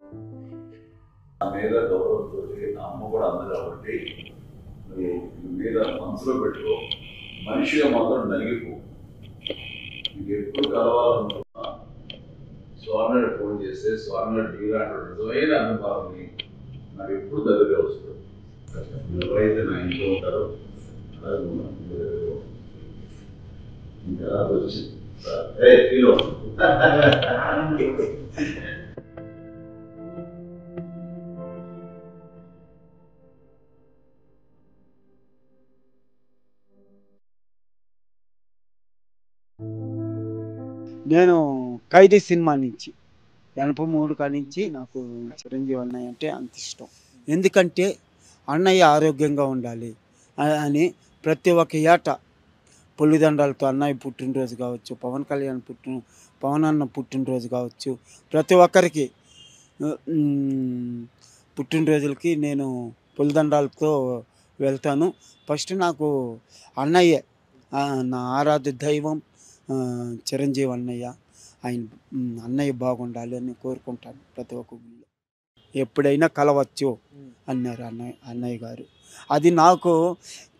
నా మీద గౌరవంతో నా అమ్మ కూడా అంది కాబట్టి నువ్వు మీద మనసులో పెట్టుకో, మనిషిగా మాత్రం నలిగిపో. నీకు ఎప్పుడు కలవాలనుకున్నా స్వామినాడు ఫోన్ చేస్తే స్వామినాడు దిగాడు నిజమైన అనుభవాన్ని నాకు ఎప్పుడు దగ్గరగా వస్తుంది. ఎవరైతే నా ఇంట్లో ఉంటారో ఇంకా వచ్చింది నేను ఖైదీ సినిమా నుంచి 83 కానించి నాకు చిరంజీవి అన్నయ్య అంటే అంత ఇష్టం. ఎందుకంటే అన్నయ్య ఆరోగ్యంగా ఉండాలి అని ప్రతి ఒక్క ఏట పులిదండాలతో అన్నయ్య పుట్టినరోజు కావచ్చు, పవన్ అన్న పుట్టినరోజు కావచ్చు, ప్రతి ఒక్కరికి పుట్టినరోజులకి నేను పులిదండాలతో వెళ్తాను. ఫస్ట్ నాకు అన్నయ్యే నా ఆరాధ్య దైవం. చిరంజీవి అన్నయ్య, ఆయన అన్నయ్య బాగుండాలి అని కోరుకుంటాను ప్రతి ఒక్క గుళ్ళు. ఎప్పుడైనా కలవచ్చు అన్నారు అన్నయ్య గారు. అది నాకు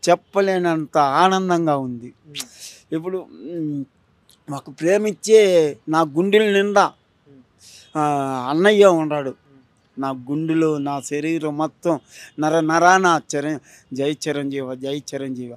చెప్పలేనంత ఆనందంగా ఉంది. ఇప్పుడు మాకు ప్రేమించే నా గుండెల నిండా అన్నయ్య ఉన్నాడు. నా గుండెలో నా శరీరం మొత్తం నరాన జై చిరంజీవ జై చిరంజీవ